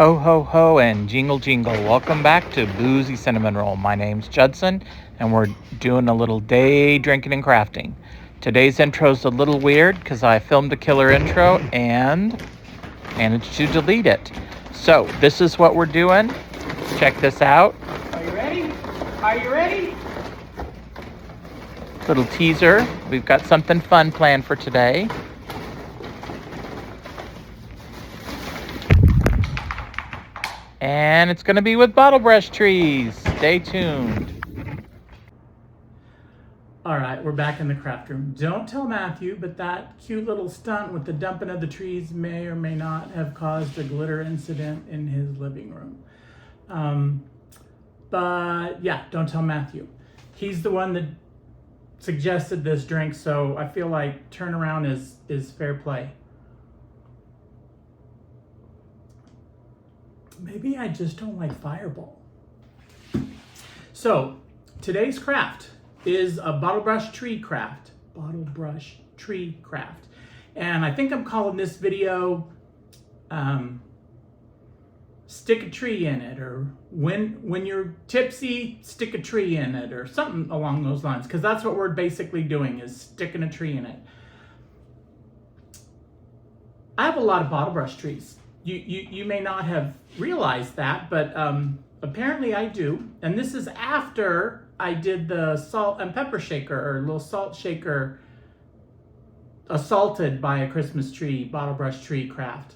Ho, ho, ho, and jingle, jingle. Welcome back to Boozy Cinnamon Roll. My name's Judson, and we're doing a little day drinking and crafting. Today's intro's a little weird because I filmed a killer intro and managed to delete it. So, this is what we're doing. Check this out. Are you ready? Are you ready? Little teaser. We've got something fun planned for today. And it's going to be with bottle brush trees. Stay tuned. All right, we're back in the craft room. Don't tell Matthew, but that cute little stunt with the dumping of the trees may or may not have caused a glitter incident in his living room. But yeah, don't tell Matthew. He's the one that suggested this drink, so I feel like turnaround is fair play. Maybe I just don't like Fireball. So today's craft is a bottle brush tree craft. Bottle brush tree craft. And I think I'm calling this video stick a tree in it, or when you're tipsy, stick a tree in it, or something along those lines, because that's what we're basically doing, is sticking a tree in it. I have a lot of bottle brush trees. You may not have realized that, but apparently I do. And this is after I did the salt and pepper shaker, or little salt shaker, assaulted by a Christmas tree, bottle brush tree craft.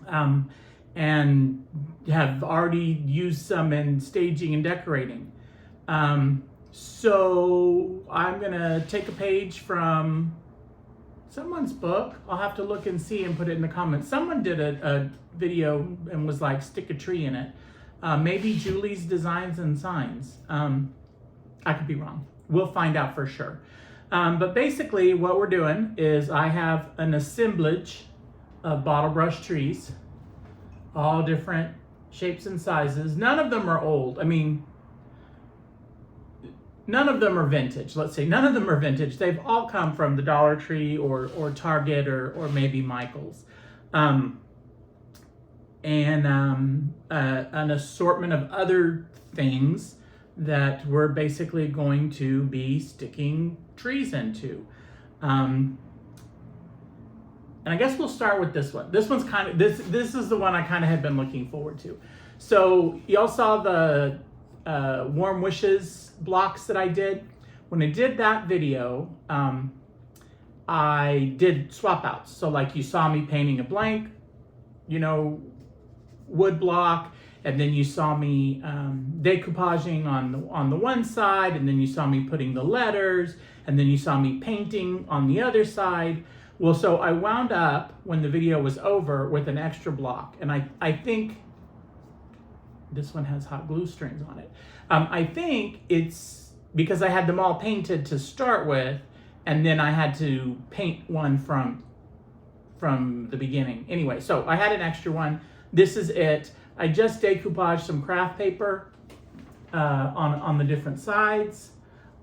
And have already used some in staging and decorating. So I'm gonna take a page from someone's book. I'll have to look and see and put it in the comments. Someone did a video and was like, stick a tree in it. Maybe Julie's Designs and Signs. I could be wrong. We'll find out for sure. But basically what we're doing is I have an assemblage of bottle brush trees, all different shapes and sizes. None of them are old. I mean, none of them are vintage. Let's say none of them are vintage. They've all come from the Dollar Tree or Target or maybe Michael's. And an assortment of other things that we're basically going to be sticking trees into. And I guess we'll start with this one. This one's kind of, this is the one I kind of had been looking forward to. So y'all saw the Warm Wishes blocks that I did. When I did that video, I did swap outs. So like you saw me painting a blank, wood block, and then you saw me decoupaging on the one side, and then you saw me putting the letters, and then you saw me painting on the other side. Well, so I wound up, when the video was over, with an extra block. And I think this one has hot glue strings on it. I think it's because I had them all painted to start with, and then I had to paint one from the beginning. Anyway, so I had an extra one. This is it. I just decoupaged some craft paper on the different sides.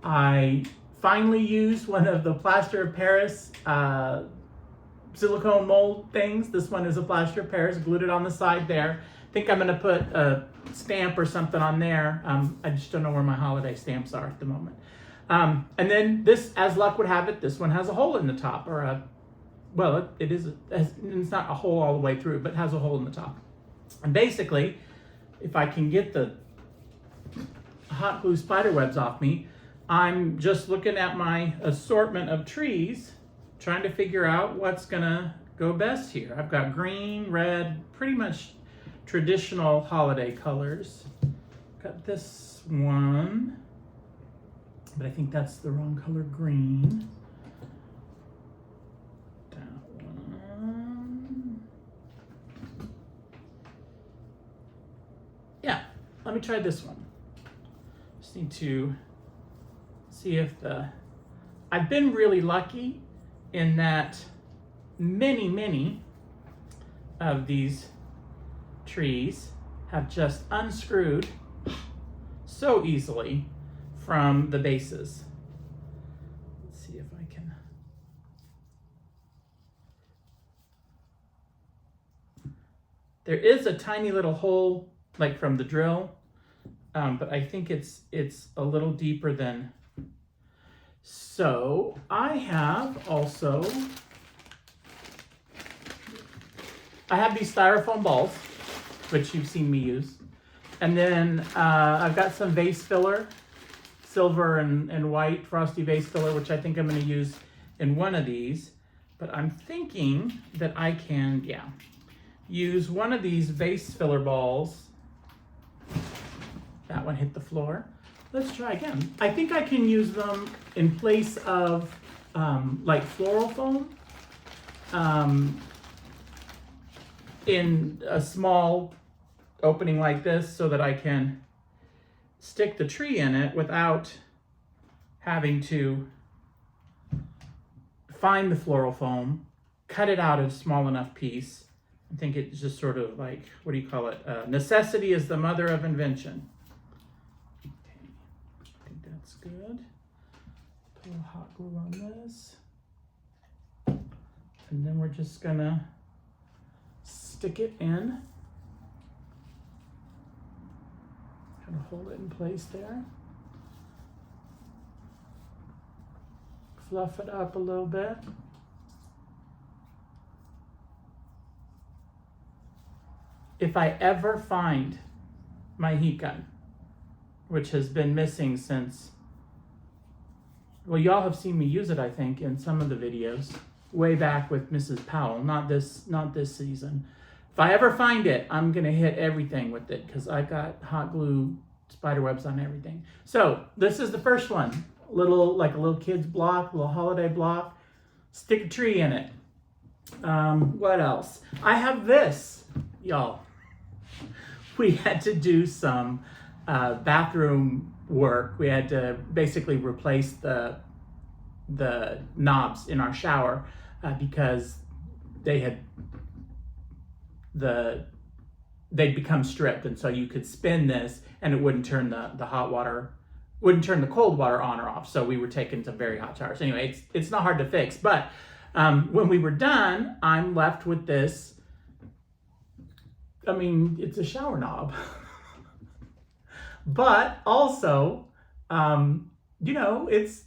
I finally used one of the plaster of Paris silicone mold things. This one is a plaster of Paris, glued it on the side there. I think I'm gonna put a stamp or something on there. I just don't know where my holiday stamps are at the moment. And then this, as luck would have it, this one has a hole in the top, or it's not a hole all the way through, but has a hole in the top. And basically, if I can get the hot glue spider webs off me, I'm just looking at my assortment of trees, trying to figure out what's gonna go best here. I've got green, red, pretty much traditional holiday colors. Got this one, but I think that's the wrong color green. That one. Yeah, let me try this one. Just need to see if I've been really lucky in that many of these trees have just unscrewed so easily from the bases. Let's see if I can. There is a tiny little hole, like from the drill, but I think it's a little deeper than. So I have these styrofoam balls, which you've seen me use. And then I've got some vase filler, silver and white frosty vase filler, which I think I'm going to use in one of these. But I'm thinking that I can, use one of these vase filler balls. That one hit the floor. Let's try again. I think I can use them in place of like floral foam in a small opening like this, so that I can stick the tree in it without having to find the floral foam, cut it out in a small enough piece. I think it's just sort of like, what do you call it? Necessity is the mother of invention. Okay, I think that's good. Put a hot glue on this. And then we're just gonna stick it in. Kind of hold it in place there. Fluff it up a little bit. If I ever find my heat gun, which has been missing since, well, y'all have seen me use it, I think, in some of the videos, way back with Mrs. Powell, not this season. If I ever find it, I'm gonna hit everything with it, because I've got hot glue spider webs on everything. So this is the first one, like a little kid's block, a little holiday block. Stick a tree in it. What else? I have this, y'all. We had to do some bathroom work. We had to basically replace the knobs in our shower because they'd become stripped, and so you could spin this and it wouldn't turn the hot water, wouldn't turn the cold water on or off. So we were taking some very hot showers. Anyway, it's not hard to fix, but when we were done, I'm left with this. I mean, it's a shower knob, but also, it's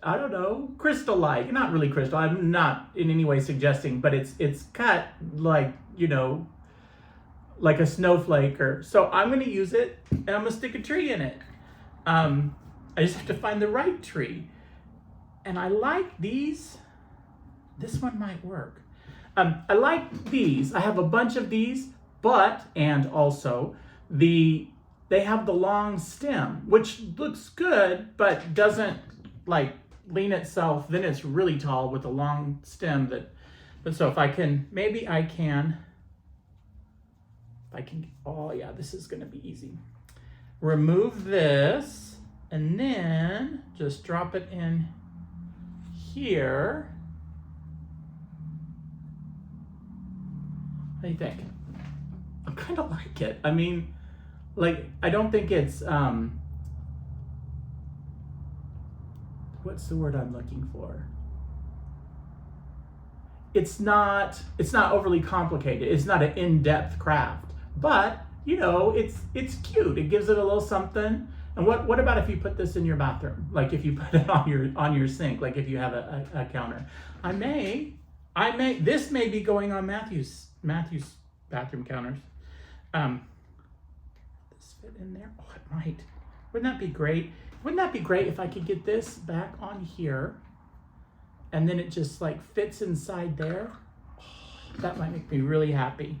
I don't know, crystal-like. Not really crystal. I'm not in any way suggesting, but it's cut like, like a snowflake. So I'm going to use it, and I'm going to stick a tree in it. I just have to find the right tree. And I like these. This one might work. I like these. I have a bunch of these, and also they have the long stem, which looks good, but doesn't like lean itself. Then it's really tall with a long stem but so if I can, oh yeah, this is gonna be easy. Remove this and then just drop it in here. What do you think? I kind of like it. I mean, like, I don't think it's, what's the word I'm looking for? It's not overly complicated. It's not an in-depth craft, but it's cute. It gives it a little something. And what about if you put this in your bathroom? Like if you put it on your sink, like if you have a counter. This may be going on Matthew's bathroom counters. This fit in there? Oh, it might. Wouldn't that be great? Wouldn't that be great if I could get this back on here and then it just like fits inside there? Oh, that might make me really happy.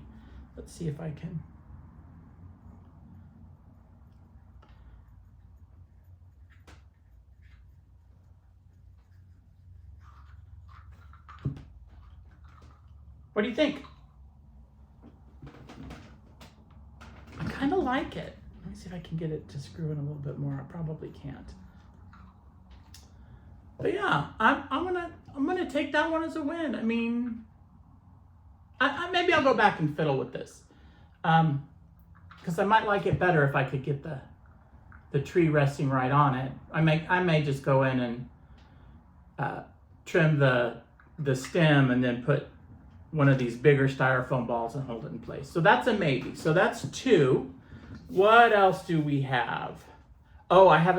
Let's see if I can. What do you think? I kind of like it. Let me see if I can get it to screw in a little bit more. I probably can't. But yeah, I'm gonna take that one as a win. I mean, maybe I'll go back and fiddle with this, because I might like it better if I could get the tree resting right on it. I may just go in and trim the stem and then put one of these bigger styrofoam balls and hold it in place. So that's a maybe. So that's 2. What else do we have? Oh, I have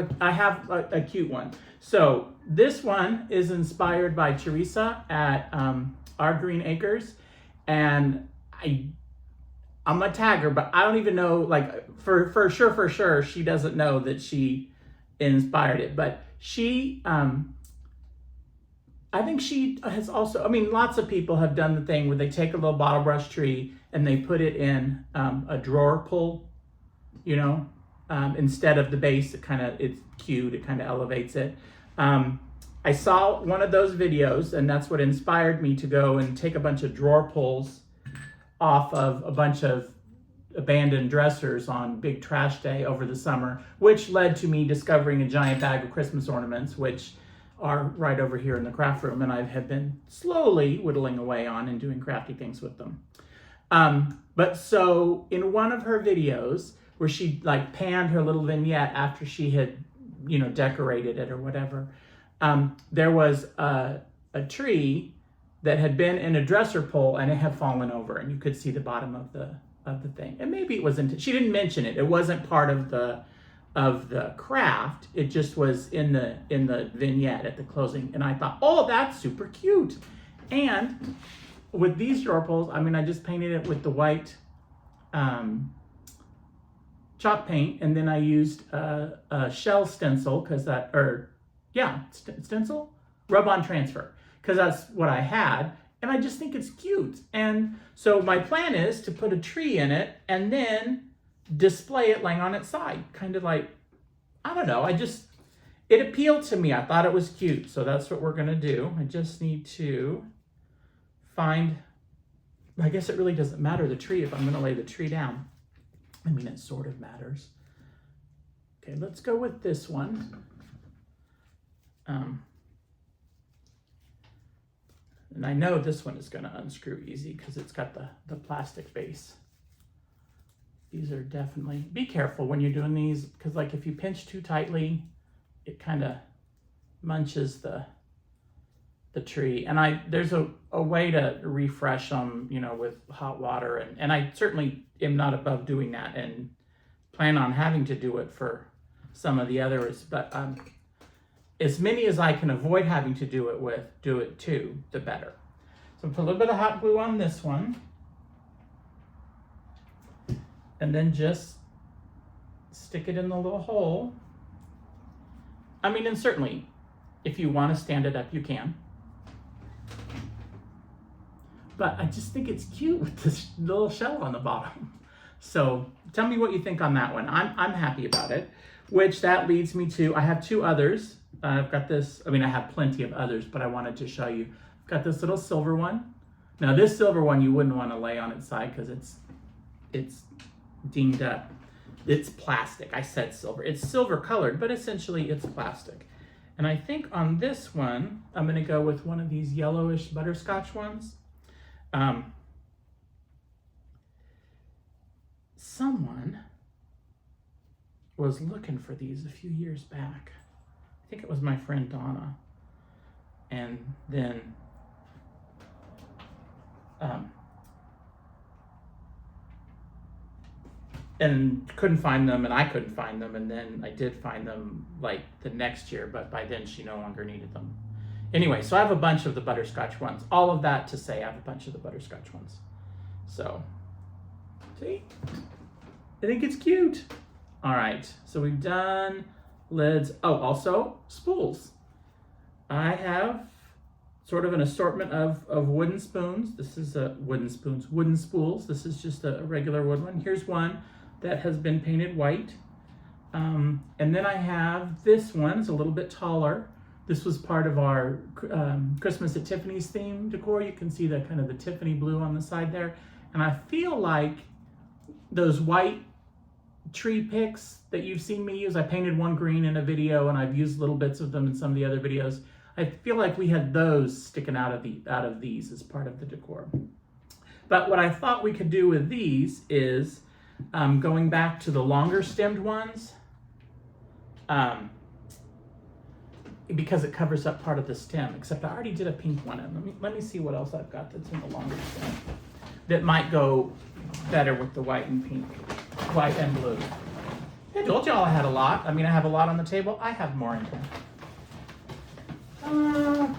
a cute one. So this one is inspired by Teresa at Our Green Acres, and I'm gonna tag her, but I don't even know, like, for sure she doesn't know that she inspired it, but she I think she has also, I mean, lots of people have done the thing where they take a little bottle brush tree and they put it in a drawer pull, you know, instead of the base. It's cute, it kind of elevates it. I saw one of those videos, and that's what inspired me to go and take a bunch of drawer pulls off of a bunch of abandoned dressers on Big Trash Day over the summer, which led to me discovering a giant bag of Christmas ornaments, which are right over here in the craft room, and I have been slowly whittling away on and doing crafty things with them. But so in one of her videos where she like panned her little vignette after she had, you know, decorated it or whatever, there was a tree that had been in a dresser pull and it had fallen over, and you could see the bottom of the thing. And maybe it wasn't, she didn't mention it. It wasn't part of the craft. It just was in the vignette at the closing. And I thought, oh, that's super cute. And with these drawer pulls, I mean, I just painted it with the white chalk paint, and then I used a shell stencil stencil, rub-on transfer, because that's what I had. And I just think it's cute. And so my plan is to put a tree in it and then display it laying on its side. Kind of like, I don't know, it appealed to me. I thought it was cute. So that's what we're gonna do. I just need to find, I guess it really doesn't matter the tree if I'm gonna lay the tree down. I mean, it sort of matters. Okay, let's go with this one. And I know this one is gonna unscrew easy because it's got the plastic base. These are definitely, be careful when you're doing these, because like if you pinch too tightly, it kind of munches the tree. And there's a way to refresh them, you know, with hot water. And I certainly am not above doing that and plan on having to do it for some of the others. But as many as I can avoid having to do it with, do it too, the better. So put a little bit of hot glue on this one. And then just stick it in the little hole. I mean, and certainly, if you want to stand it up, you can. But I just think it's cute with this little shell on the bottom. So tell me what you think on that one. I'm happy about it, which that leads me to, I have 2 others. I've got this, I mean, I have plenty of others, but I wanted to show you. I've got this little silver one. Now this silver one you wouldn't want to lay on its side because it's dinged up. It's plastic. I said silver. It's silver colored, but essentially it's plastic. And I think on this one, I'm going to go with one of these yellowish butterscotch ones. Someone was looking for these a few years back. I think it was my friend Donna. And then and couldn't find them, and I couldn't find them, and then I did find them like the next year, but by then she no longer needed them. Anyway, so I have a bunch of the butterscotch ones. All of that to say I have a bunch of the butterscotch ones. So, see? I think it's cute. All right, so we've done lids. Oh, also spools. I have sort of an assortment of wooden spoons. This is wooden spools. This is just a regular wood one. Here's one that has been painted white. And then I have this one. It's a little bit taller. This was part of our Christmas at Tiffany's theme decor. You can see the kind of the Tiffany blue on the side there. And I feel like those white tree picks that you've seen me use, I painted one green in a video and I've used little bits of them in some of the other videos. I feel like we had those sticking out of these as part of the decor. But what I thought we could do with these is going back to the longer stemmed ones. because it covers up part of the stem, except I already did a pink one. Let me see what else I've got that's in the longer stem that might go better with the white and pink, white and blue. I told y'all I had a lot. I mean, I have a lot on the table. I have more in here.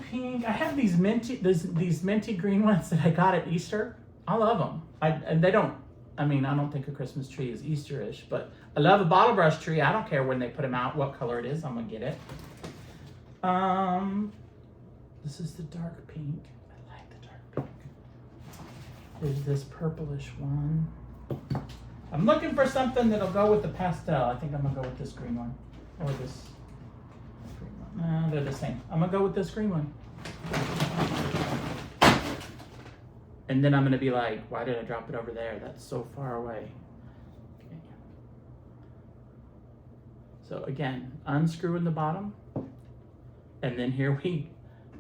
Pink. I have these minty green ones that I got at Easter. I love them. And they don't, I mean, I don't think a Christmas tree is Easter-ish, but I love a bottle brush tree. I don't care when they put them out, what color it is. I'm gonna get it. This is the dark pink. I like the dark pink. There's this purplish one. I'm looking for something that'll go with the pastel. I think I'm gonna go with this green one, or this green one. No, they're the same. I'm gonna go with this green one. And then I'm gonna be like, why did I drop it over there? That's so far away. Okay. So again, unscrewing the bottom. And then here we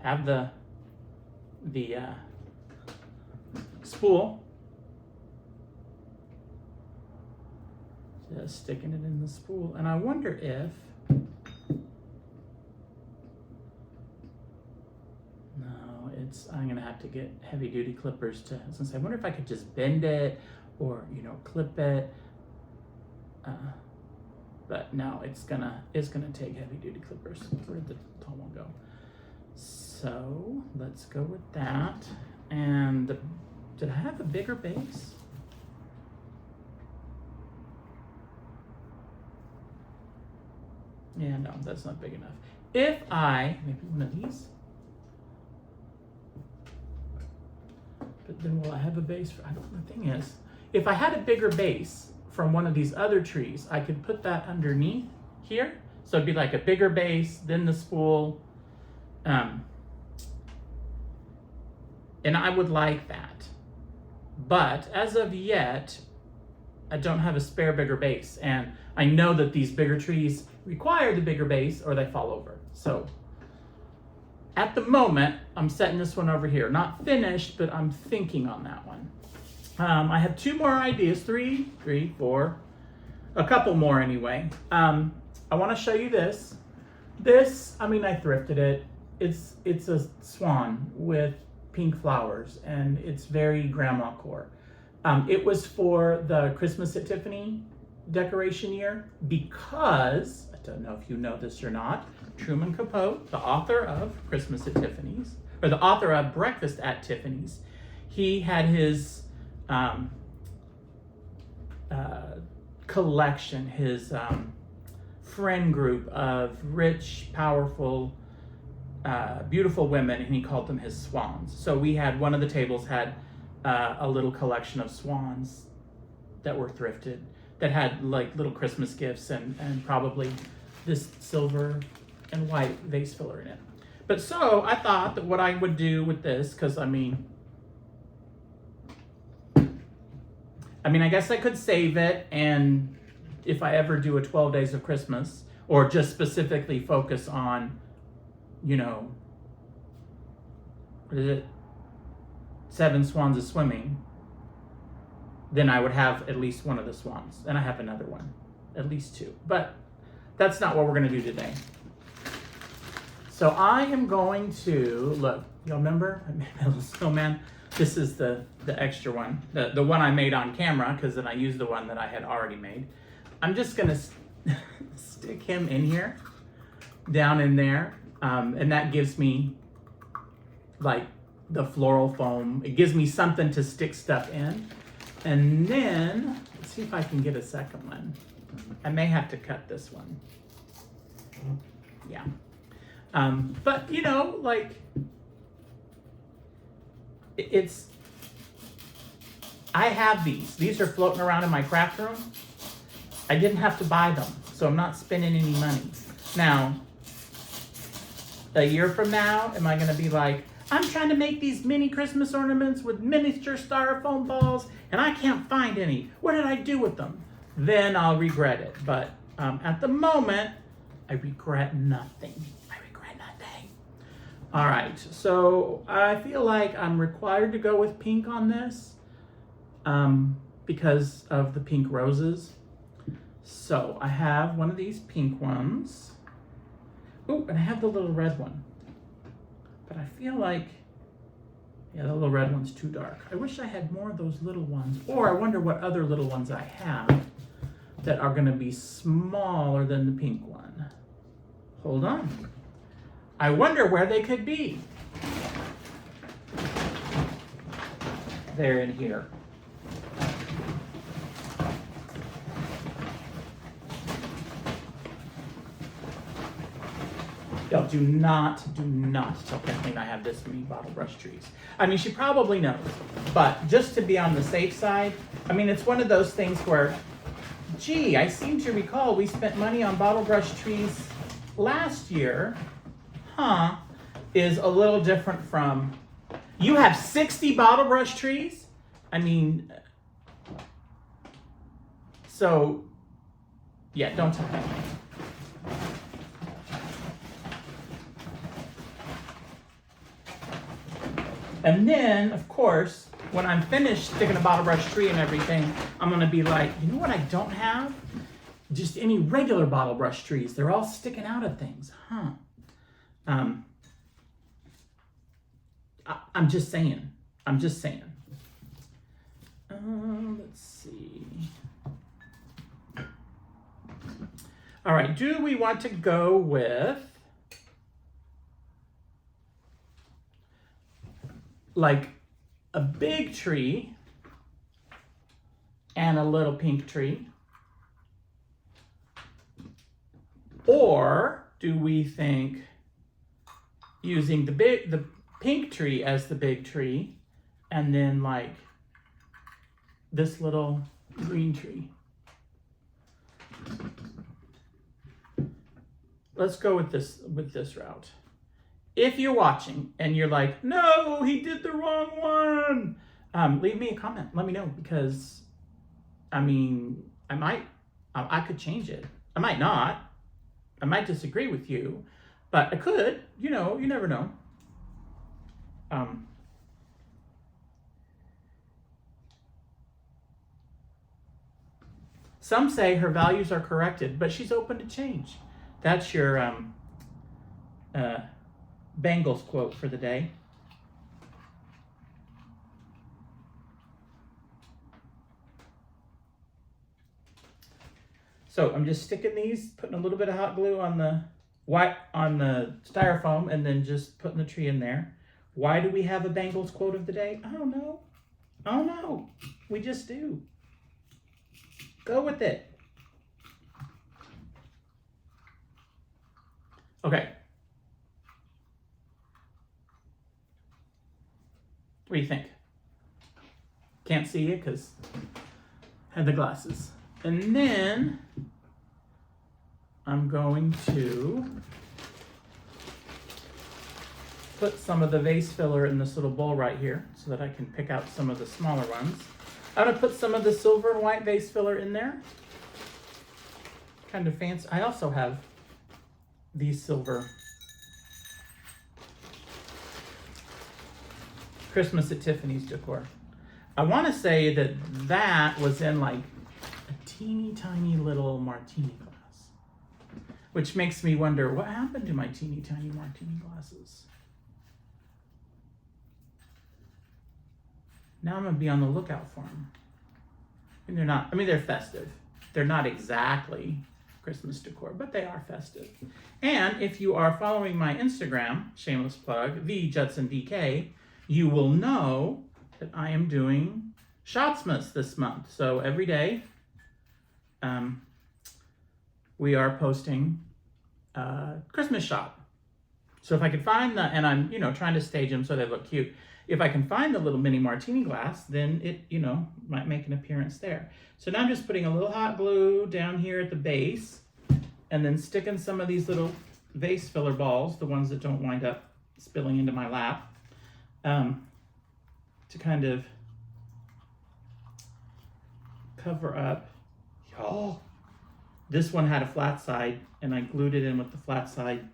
have the spool. Just sticking it in the spool. And I wonder if, no, I'm gonna have to get heavy duty clippers to, since I wonder if I could just bend it or, you know, clip it. But no, it's gonna take heavy duty clippers. Where'd the tall one go? So let's go with that. And did I have a bigger base? Yeah, no, that's not big enough. If maybe one of these. But then will I have a base for, the thing is, if I had a bigger base from one of these other trees, I could put that underneath here. So it'd be like a bigger base, then the spool. And I would like that. But as of yet, I don't have a spare bigger base. And I know that these bigger trees require the bigger base or they fall over. So at the moment, I'm setting this one over here. Not finished, but I'm thinking on that one. I have two more ideas, three, four, a couple more anyway. I want to show you this. This, I mean, I thrifted it. It's a swan with pink flowers, and it's very grandma core. It was for the Christmas at Tiffany decoration year because, I don't know if you know this or not, Truman Capote, the author of Christmas at Tiffany's, or the author of Breakfast at Tiffany's, he had his collection, his friend group of rich, powerful, beautiful women, and he called them his swans. So we had, one of the tables had a little collection of swans that were thrifted, that had like little Christmas gifts and probably this silver and white vase filler in it. But so I thought that what I would do with this, because I mean, I guess I could save it, and if I ever do a 12 Days of Christmas, or just specifically focus on, you know, what is it? 7 swans a swimming, then I would have at least one of the swans. And I have another one, at least 2. But that's not what we're gonna do today. So I am going to, look, y'all remember? I made a little snowman. This is the extra one, the one I made on camera, because then I used the one that I had already made. I'm just gonna stick him in here, down in there, and that gives me like the floral foam. It gives me something to stick stuff in. And then, let's see if I can get a second one. I may have to cut this one. Yeah. But you know, like, I have these. These are floating around in my craft room. I didn't have to buy them, so I'm not spending any money. Now, a year from now, am I gonna be like, I'm trying to make these mini Christmas ornaments with miniature styrofoam balls, and I can't find any. What did I do with them? Then I'll regret it. But at the moment, I regret nothing. All right, so I feel like I'm required to go with pink on this because of the pink roses. So I have one of these pink ones. Oh, and I have the little red one. But I feel like, yeah, the little red one's too dark. I wish I had more of those little ones. Or I wonder what other little ones I have that are gonna be smaller than the pink one. Hold on. I wonder where they could be. They're in here. Yo, do not tell Kathleen I have this many bottle brush trees. I mean, she probably knows, but just to be on the safe side, I mean, it's one of those things where, gee, I seem to recall we spent money on bottle brush trees last year, is a little different from, you have 60 bottle brush trees? I mean, so, yeah, don't tell me. And then, of course, when I'm finished sticking a bottle brush tree and everything, I'm gonna be like, you know what I don't have? Just any regular bottle brush trees. They're all sticking out of things, I'm just saying. Let's see. All right, do we want to go with like a big tree and a little pink tree? Or do we think using the pink tree as the big tree and then like this little green tree? Let's go with this route. If you're watching and you're like, no, he did the wrong one, leave me a comment. Let me know, because I mean, I could change it. I might not. I might disagree with you, but I could, you know, you never know. Some say her values are corrected, but she's open to change. That's your Bengals quote for the day. So I'm just sticking these, putting a little bit of hot glue on the styrofoam, and then just putting the tree in there. Why do we have a Bengals quote of the day? I don't know. We just do. Go with it. Okay. What do you think? Can't see you because I had the glasses. And then I'm going to put some of the vase filler in this little bowl right here so that I can pick out some of the smaller ones. I'm going to put some of the silver and white vase filler in there. Kind of fancy. I also have these silver Christmas at Tiffany's decor. I want to say that was in like a teeny tiny little martini glass, which makes me wonder what happened to my teeny tiny martini glasses. Now I'm gonna be on the lookout for them. And they're not, I mean, they're festive. They're not exactly Christmas decor, but they are festive. And if you are following my Instagram, shameless plug, the Judson DK, you will know that I am doing Shotsmas this month. So every day, we are posting Christmas shot. So if I could find the, and I'm, trying to stage them so they look cute. If I can find the little mini martini glass, then it, might make an appearance there. So now I'm just putting a little hot glue down here at the base and then sticking some of these little vase filler balls, the ones that don't wind up spilling into my lap, to kind of cover up. Oh, this one had a flat side and I glued it in with the flat side.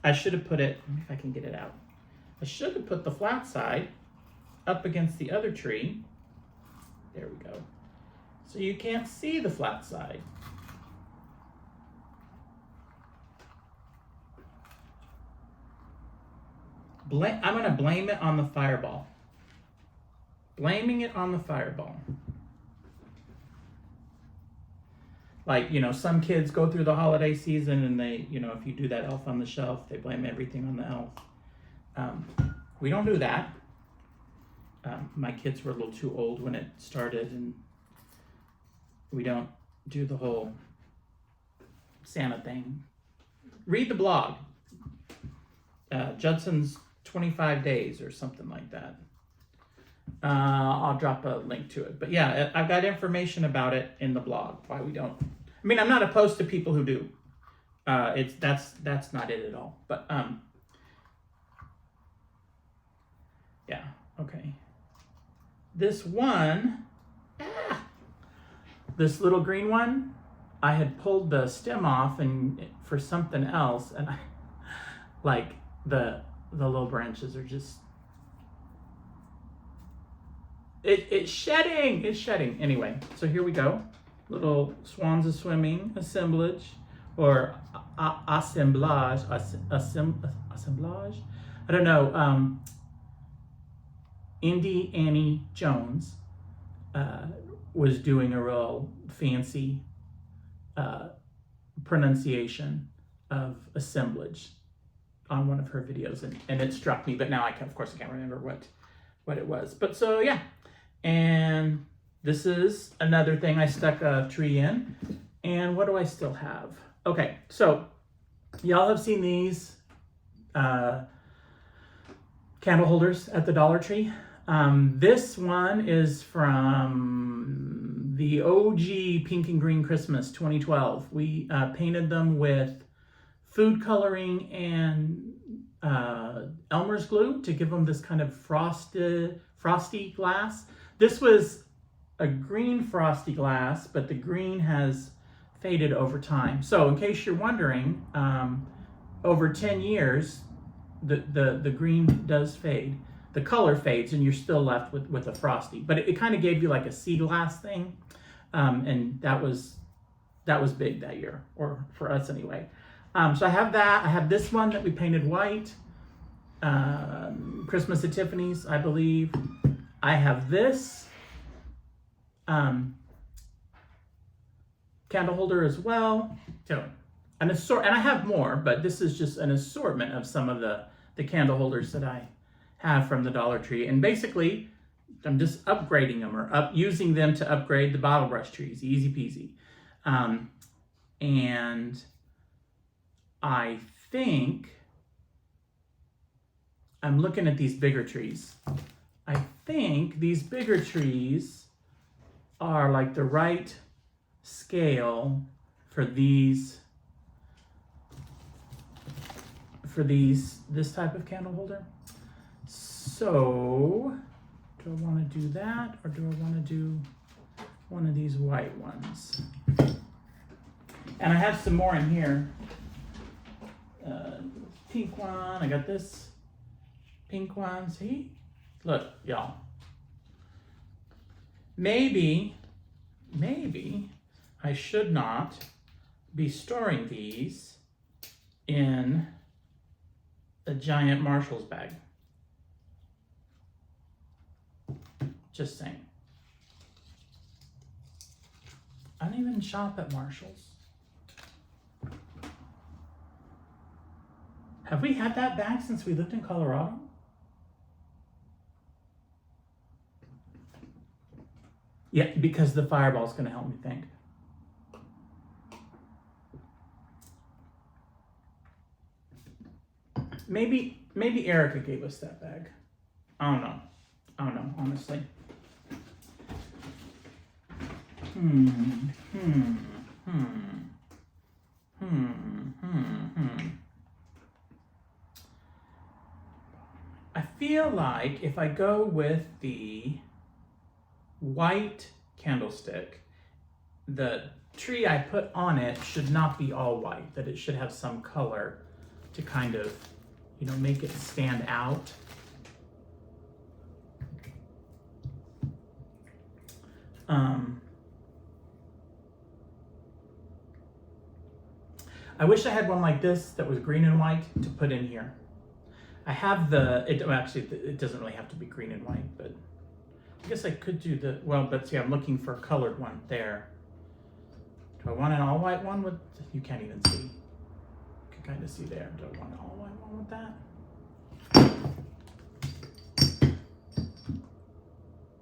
I should have put it, if I can get it out. I should have put the flat side up against the other tree. There we go. So you can't see the flat side. I'm going to blame it on the fireball. Blaming it on the fireball. Like, you know, some kids go through the holiday season and they, you know, if you do that elf on the shelf, they blame everything on the elf. We don't do that. My kids were a little too old when it started, and we don't do the whole Santa thing. Read the blog. Judson's 25 days or something like that. I'll drop a link to it. But yeah, I've got information about it in the blog, why we don't. I mean, I'm not opposed to people who do. That's not it at all. But yeah, okay. This one, this little green one, I had pulled the stem off and for something else, and I like the little branches are just it's shedding. Anyway, so here we go. Little swans are swimming assemblage or assemblage. I don't know. Indy Annie Jones was doing a real fancy pronunciation of assemblage on one of her videos, and it struck me, but now of course I can't remember what it was. But so yeah, and this is another thing I stuck a tree in. And what do I still have? Okay, so y'all have seen these candle holders at the Dollar Tree. This one is from the OG Pink and Green Christmas 2012. We painted them with food coloring and Elmer's glue to give them this kind of frosty glass. This was a green frosty glass, but the green has faded over time. So in case you're wondering, over 10 years, the green does fade. The color fades and you're still left with a frosty. But it kind of gave you like a sea glass thing. And that was big that year, or for us anyway. So I have that. I have this one that we painted white. Christmas at Tiffany's, I believe. I have this candle holder as well. So and I have more, but this is just an assortment of some of the candle holders that I have from the Dollar Tree. And basically, I'm just upgrading them or using them to upgrade the bottle brush trees. Easy peasy. And I think I'm looking at these bigger trees. I think these bigger trees are like the right scale for this type of candle holder. So do I want to do that, or do I want to do one of these white ones? And I have some more in here. Pink one, I got this pink one. See? Look, y'all. Maybe I should not be storing these in a giant Marshall's bag. Just saying. I don't even shop at Marshall's. Have we had that bag since we lived in Colorado? Yeah, because the fireball's going to help me think. Maybe Erica gave us that bag. I don't know, honestly. I feel like if I go with the white candlestick, the tree I put on it should not be all white, that it should have some color to kind of, make it stand out. I wish I had one like this that was green and white to put in here. I have actually, it doesn't really have to be green and white, but I guess I could do but see, I'm looking for a colored one there. Do I want an all white one with, you can't even see. You can kind of see there. Do I want an all white one with that?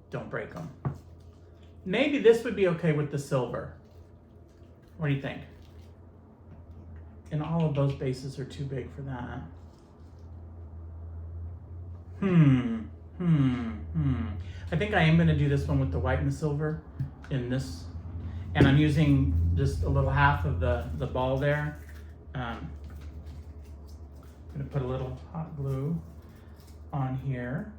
Don't break them. Maybe this would be okay with the silver. What do you think? And all of those bases are too big for that. I think I am going to do this one with the white and the silver in this. And I'm using just a little half of the ball there. I'm going to put a little hot glue on here.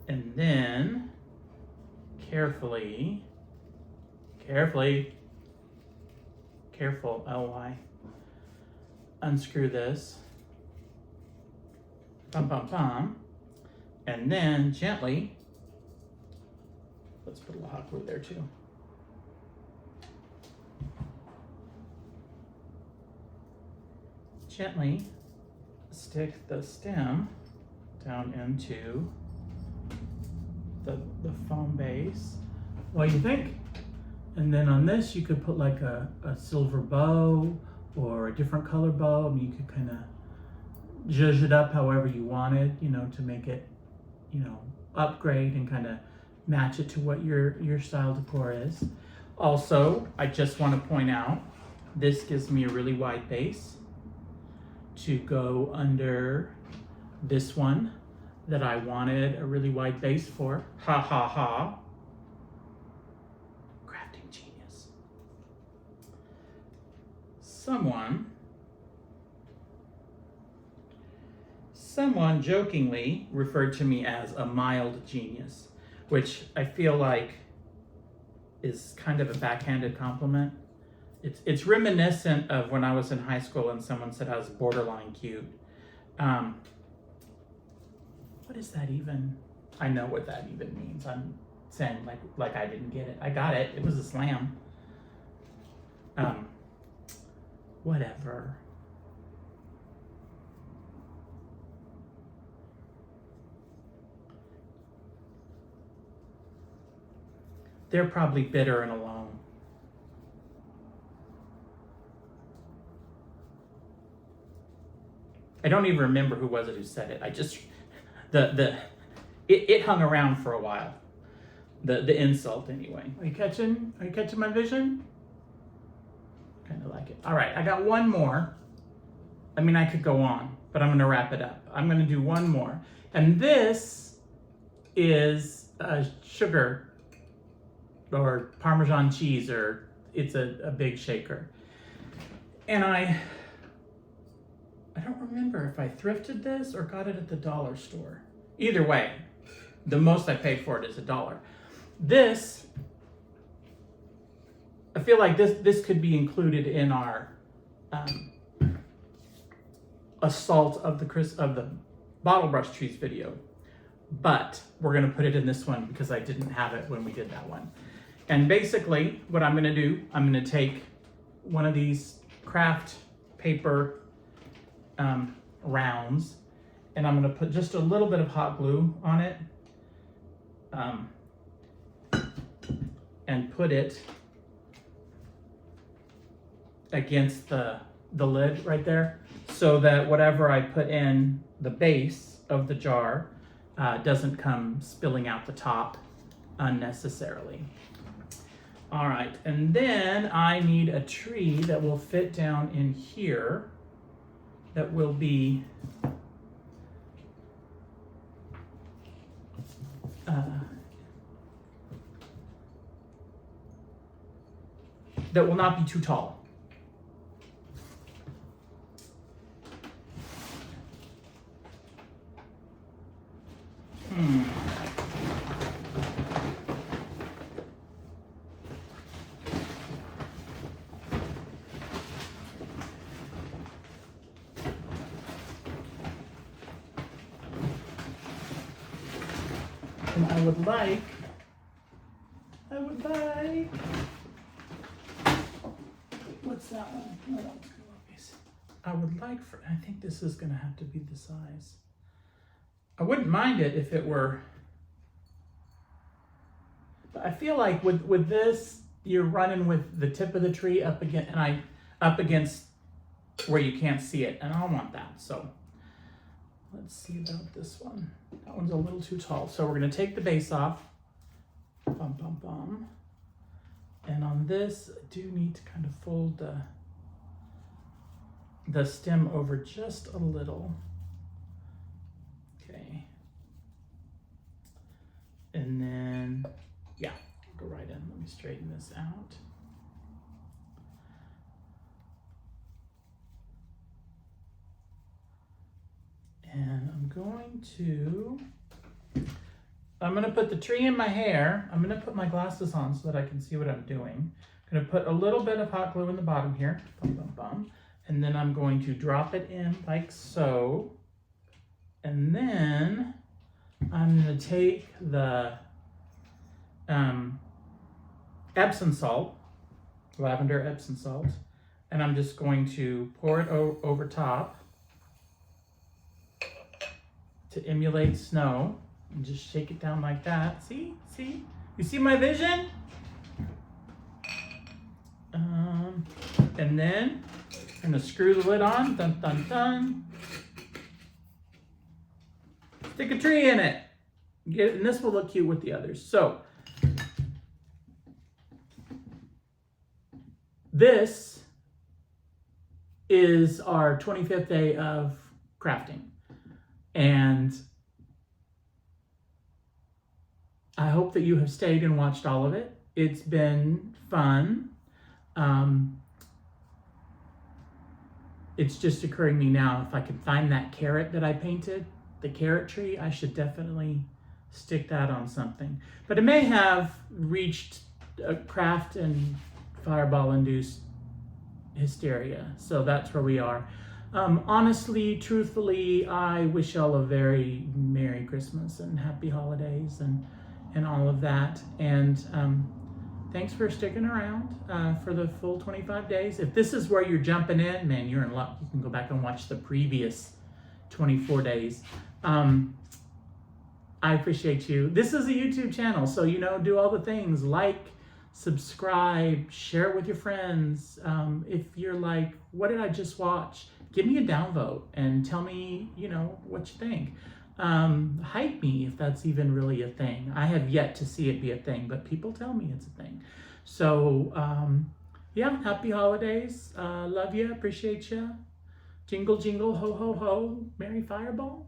And then careful, L-Y, unscrew this, and then gently, let's put a little hot glue there too. Gently stick the stem down into the foam base. What do you think? And then on this, you could put like a silver bow or a different color bow. I mean, you could kind of zhuzh it up however you wanted, to make it, upgrade and kind of match it to what your style decor is. Also, I just want to point out, this gives me a really wide base to go under this one that I wanted a really wide base for. Ha ha ha. Crafting genius. Someone jokingly referred to me as a mild genius, which I feel like is kind of a backhanded compliment. It's reminiscent of when I was in high school and someone said I was borderline cute. What is that even? I know what that even means. I'm saying like I didn't get it. I got it. It was a slam. Whatever. They're probably bitter and alone. I don't even remember who was it who said it. I just it hung around for a while. The insult anyway. Are you catching my vision? Kind of like it. All right, I got one more. I mean, I could go on, but I'm going to wrap it up. I'm going to do one more. And this is sugar or Parmesan cheese, or it's a big shaker. And I don't remember if I thrifted this or got it at the dollar store. Either way, the most I paid for it is $1. This, I feel like this could be included in our assault of the bottle brush trees video, but we're gonna put it in this one because I didn't have it when we did that one. And basically, what I'm gonna do, I'm gonna take one of these craft paper rounds, and I'm gonna put just a little bit of hot glue on it, and put it against the lid right there, so that whatever I put in the base of the jar doesn't come spilling out the top unnecessarily. All right, and then I need a tree that will fit down in here, that will be that will not be too tall. And I would like I would like. What's that one? Oh, that one's good. I would like for, I think this is gonna have to be the size. I wouldn't mind it if it were, but I feel like with this, you're running with the tip of the tree up against where you can't see it, and I don't want that. So let's see about this one. That one's a little too tall. So we're gonna take the base off. Bum, bum, bum. And on this, I do need to kind of fold the stem over just a little. Okay. And then, yeah, go right in. Let me straighten this out. And I'm going to put the tree in my hair. I'm going to put my glasses on so that I can see what I'm doing. I'm going to put a little bit of hot glue in the bottom here. Bum, bum, bum. And then I'm going to drop it in like so. And then I'm going to take the Epsom salt, lavender Epsom salt, and I'm just going to pour it over top to emulate snow. And just shake it down like that. See? See? You see my vision? And then I'm gonna screw the lid on. Dun, dun, dun. Stick a tree in it. And this will look cute with the others. So this is our 25th day of crafting. And I hope that you have stayed and watched all of it. It's been fun. It's just occurring to me now, if I could find that carrot that I painted, the carrot tree, I should definitely stick that on something. But it may have reached a craft and fireball-induced hysteria. So that's where we are. Honestly, truthfully, I wish y'all a very Merry Christmas and Happy Holidays and all of that. And thanks for sticking around for the full 25 days. If this is where you're jumping in, man, you're in luck. You can go back and watch the previous 24 days. I appreciate you. This is a YouTube channel, so, do all the things. Like, subscribe, share it with your friends. If you're like, what did I just watch? Give me a downvote and tell me, what you think. Hype me if that's even really a thing. I have yet to see it be a thing, but people tell me it's a thing. So, yeah, happy holidays. Love you, appreciate you. Jingle, jingle, ho, ho, ho. Merry Fireball.